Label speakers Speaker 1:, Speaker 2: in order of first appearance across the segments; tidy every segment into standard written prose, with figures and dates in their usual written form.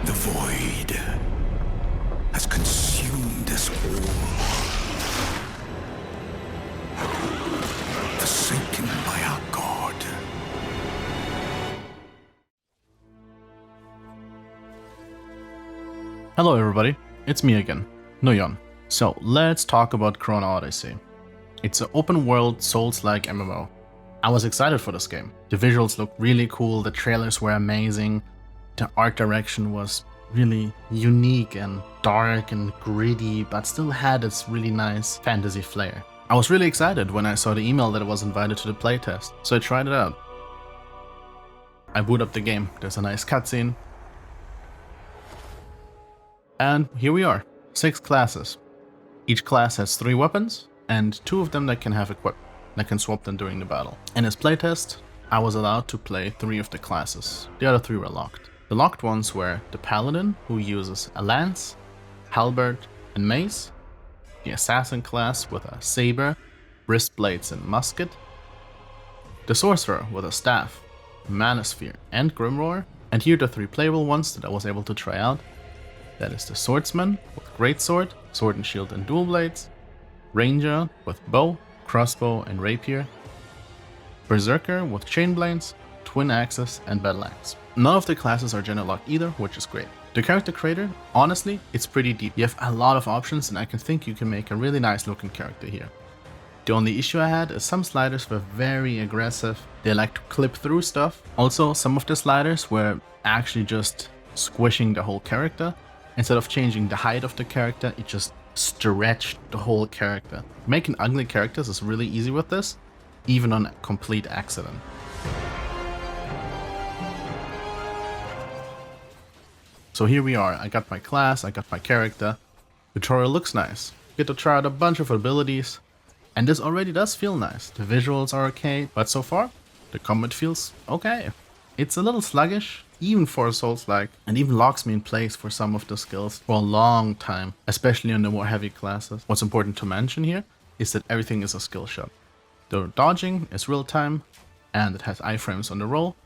Speaker 1: The void has consumed us all, forsaken by our God.
Speaker 2: Hello everybody, it's me again, Noyon. So let's talk about Chrono Odyssey. It's an open world Souls-like MMO. I was excited for this game. The visuals looked really cool, the trailers were amazing, the art direction was really unique and dark and gritty, but still had its really nice fantasy flair. I was really excited when I saw the email that I was invited to the playtest, so I tried it out. I boot up the game, there's a nice cutscene, and here we are, 6 classes. Each class has 3 weapons, and 2 of them that can have equip. I can swap them during the battle. In this playtest, I was allowed to play 3 of the classes. The other 3 were locked. The locked ones were the Paladin, who uses a lance, halberd, and mace, the Assassin class with a saber, wrist blades, and musket, the Sorcerer with a staff, manosphere, and grimoire, and here are the 3 playable ones that I was able to try out. That is the Swordsman with greatsword, sword and shield and dual blades, Ranger with bow, crossbow and rapier, Berserker with chain blades, twin axes and battle axe. None of the classes are gender locked either, which is great. The character creator, honestly, it's pretty deep. You have a lot of options and I can think you can make a really nice looking character here. The only issue I had is some sliders were very aggressive. They like to clip through stuff. Also, some of the sliders were actually just squishing the whole character. Instead of changing the height of the character, it just stretched the whole character. Making ugly characters is really easy with this, even on a complete accident. So here we are, I got my class, I got my character. Tutorial looks nice. Get to try out a bunch of abilities, and this already does feel nice. The visuals are okay, but so far, the combat feels okay. It's a little sluggish, even for a Souls-like, and even locks me in place for some of the skills for a long time, especially on the more heavy classes. What's important to mention here is that everything is a skill shot. The dodging is real time, and it has iframes on the roll.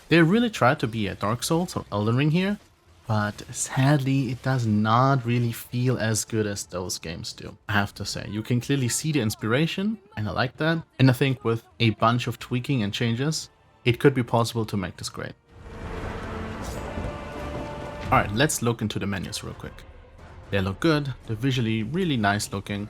Speaker 2: They really tried to be a Dark Souls or Elden Ring here, but sadly it does not really feel as good as those games do, I have to say. You can clearly see the inspiration, and I like that, and I think with a bunch of tweaking and changes, it could be possible to make this great. Alright, let's look into the menus real quick. They look good, they're visually really nice looking,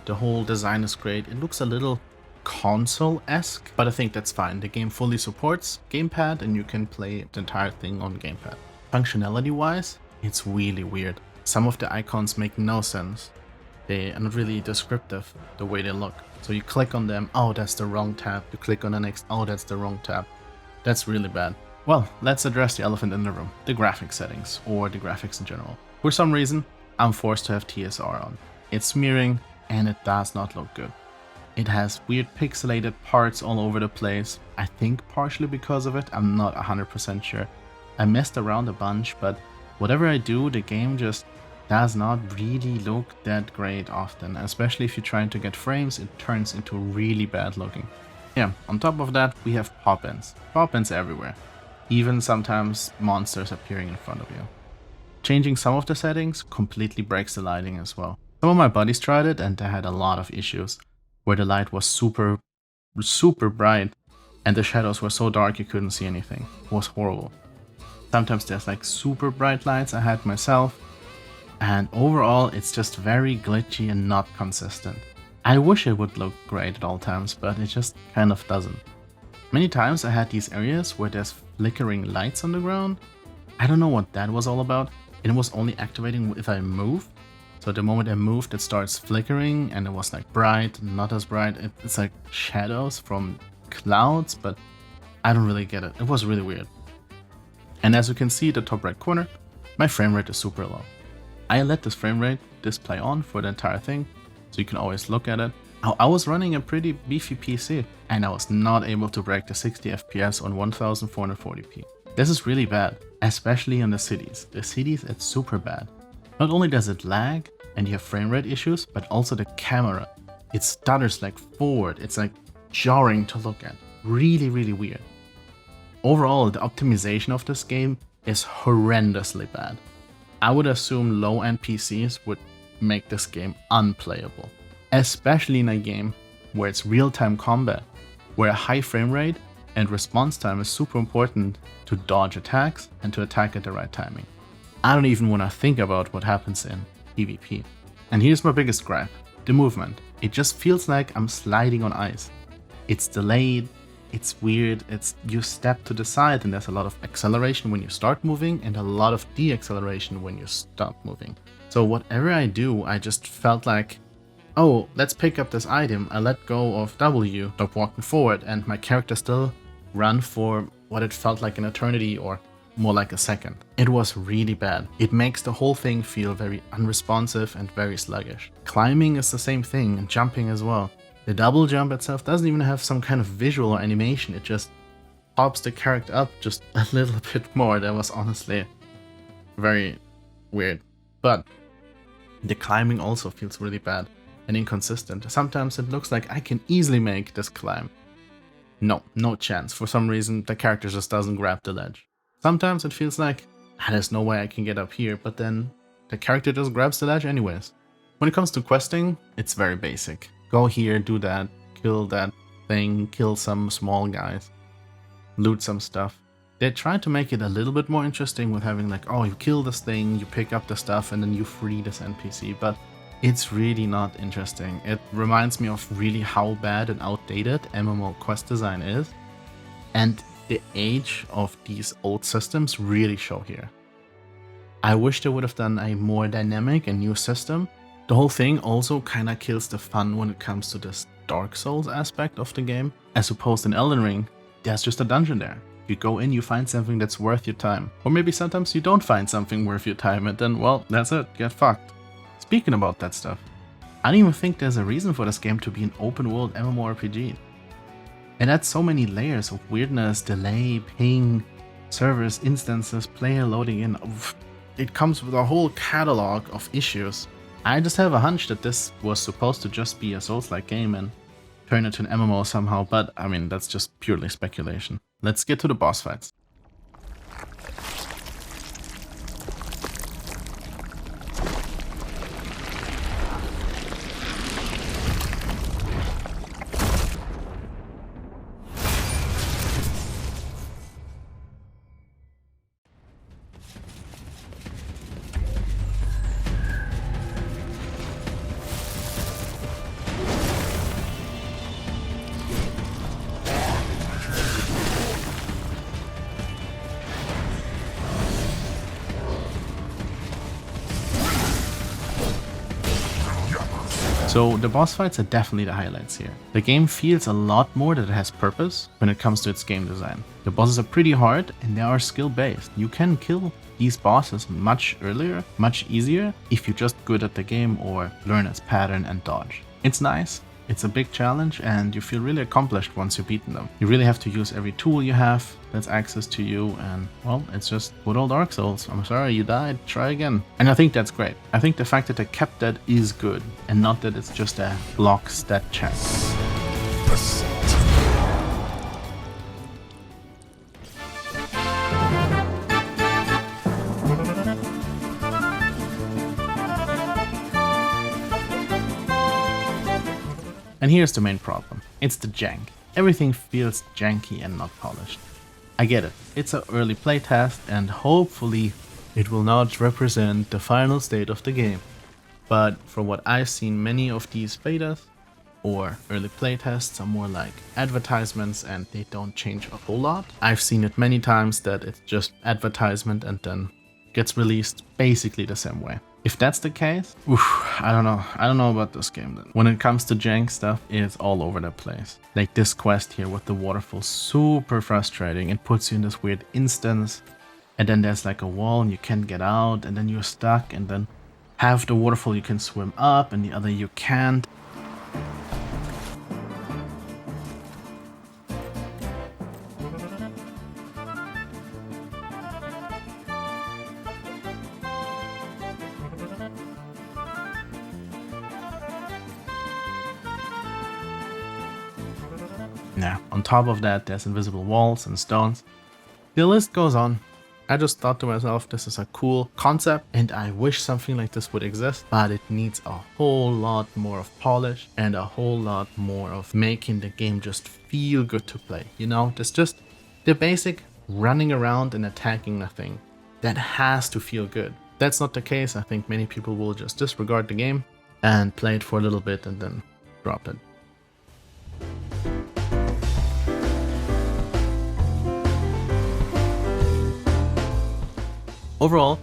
Speaker 2: the whole design is great, it looks a little console-esque, but I think that's fine. The game fully supports gamepad and you can play the entire thing on gamepad. Functionality-wise, it's really weird. Some of the icons make no sense. They are not really descriptive the way they look. So you click on them, oh that's the wrong tab, you click on the next, oh that's the wrong tab. That's really bad. Well, let's address the elephant in the room, the graphics settings, or the graphics in general. For some reason, I'm forced to have TSR on. It's smearing, and it does not look good. It has weird pixelated parts all over the place, I think partially because of it, I'm not 100% sure. I messed around a bunch, but whatever I do, the game just does not really look that great often, especially if you're trying to get frames, it turns into really bad looking. Yeah, on top of that, we have pop-ins. Pop-ins everywhere. Even sometimes monsters appearing in front of you. Changing some of the settings completely breaks the lighting as well. Some of my buddies tried it and they had a lot of issues, where the light was super bright and the shadows were so dark you couldn't see anything. It was horrible. Sometimes there's like super bright lights I had myself, and overall it's just very glitchy and not consistent. I wish it would look great at all times, but it just kind of doesn't. Many times I had these areas where there's flickering lights on the ground. I don't know what that was all about. It was only activating if I moved. So the moment I moved, it starts flickering and it was like bright, not as bright. It's like shadows from clouds, but I don't really get it. It was really weird. And as you can see at the top right corner, my frame rate is super low. I let this frame rate display on for the entire thing, so you can always look at it. I was running a pretty beefy PC, and I was not able to break the 60 FPS on 1440p. This is really bad, especially in the cities. The cities, it's super bad. Not only does it lag, and you have frame rate issues, but also the camera. It stutters like forward, it's like jarring to look at. Really, really weird. Overall, the optimization of this game is horrendously bad. I would assume low NPCs would make this game unplayable, especially in a game where it's real-time combat, where a high frame rate and response time is super important to dodge attacks and to attack at the right timing. I don't even want to think about what happens in PvP. And here's my biggest gripe, the movement. It just feels like I'm sliding on ice. It's delayed, it's weird, you step to the side and there's a lot of acceleration when you start moving and a lot of deacceleration when you stop moving. So whatever I do, I just felt like, oh, let's pick up this item, I let go of W, stop walking forward, and my character still ran for what it felt like an eternity or more like a second. It was really bad. It makes the whole thing feel very unresponsive and very sluggish. Climbing is the same thing and jumping as well. The double jump itself doesn't even have some kind of visual or animation, it just pops the character up just a little bit more. That was honestly very weird. But the climbing also feels really bad and inconsistent. Sometimes it looks like I can easily make this climb. No chance. For some reason the character just doesn't grab the ledge. Sometimes it feels like, there's no way I can get up here, but then the character just grabs the ledge anyways. When it comes to questing, it's very basic. Go here, do that, kill that thing, kill some small guys, loot some stuff. They tried to make it a little bit more interesting with having like, oh, you kill this thing, you pick up the stuff, and then you free this NPC, but it's really not interesting. It reminds me of really how bad and outdated MMO quest design is, and the age of these old systems really show here. I wish they would have done a more dynamic and new system. The whole thing also kinda kills the fun when it comes to this Dark Souls aspect of the game. As opposed in Elden Ring, there's just a dungeon there. You go in, you find something that's worth your time. Or maybe sometimes you don't find something worth your time and then, well, that's it, get fucked. Speaking about that stuff, I don't even think there's a reason for this game to be an open world MMORPG. It adds so many layers of weirdness, delay, ping, servers, instances, player loading in. It comes with a whole catalog of issues. I just have a hunch that this was supposed to just be a Souls-like game and turn it to an MMO somehow, but I mean, that's just purely speculation. Let's get to the boss fights. So the boss fights are definitely the highlights here. The game feels a lot more that it has purpose when it comes to its game design. The bosses are pretty hard and they are skill based. You can kill these bosses much earlier, much easier if you're just good at the game or learn its pattern and dodge. It's nice. It's a big challenge and you feel really accomplished once you've beaten them. You really have to use every tool you have that's access to you and, well, it's just good old Dark Souls. I'm sorry, you died, try again. And I think that's great. I think the fact that they kept that is good and not that it's just a block stat check. And here's the main problem. It's the jank. Everything feels janky and not polished. I get it. It's an early playtest and hopefully it will not represent the final state of the game. But from what I've seen, many of these betas or early playtests are more like advertisements and they don't change a whole lot. I've seen it many times that it's just advertisement and then gets released basically the same way. If that's the case, I don't know. I don't know about this game then. When it comes to jank stuff, it's all over the place. Like this quest here with the waterfall, super frustrating. It puts you in this weird instance and then there's like a wall and you can't get out and then you're stuck and then half the waterfall you can swim up and the other you can't. Yeah, on top of that, there's invisible walls and stones. The list goes on. I just thought to myself, this is a cool concept and I wish something like this would exist, but it needs a whole lot more of polish and a whole lot more of making the game just feel good to play. You know, there's just the basic running around and attacking a thing that has to feel good. That's not the case. I think many people will just disregard the game and play it for a little bit and then drop it. Overall,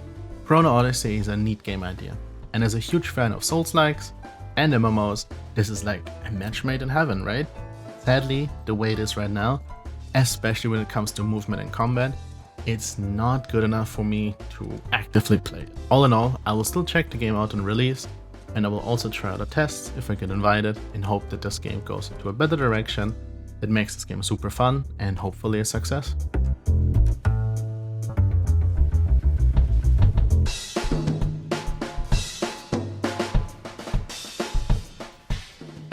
Speaker 2: Chrono Odyssey is a neat game idea, and as a huge fan of Souls-likes and MMOs, this is like a match made in heaven, right? Sadly, the way it is right now, especially when it comes to movement and combat, it's not good enough for me to actively play it. All in all, I will still check the game out on release, and I will also try out a test if I get invited, in hope that this game goes into a better direction that makes this game super fun and hopefully a success.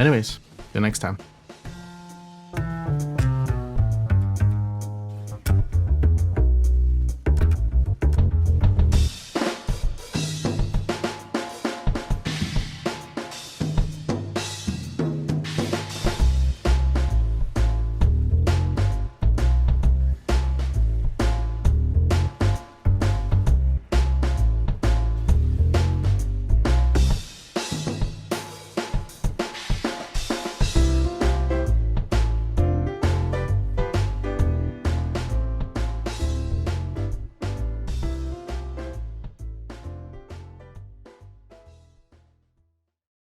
Speaker 2: Anyways, see you next time.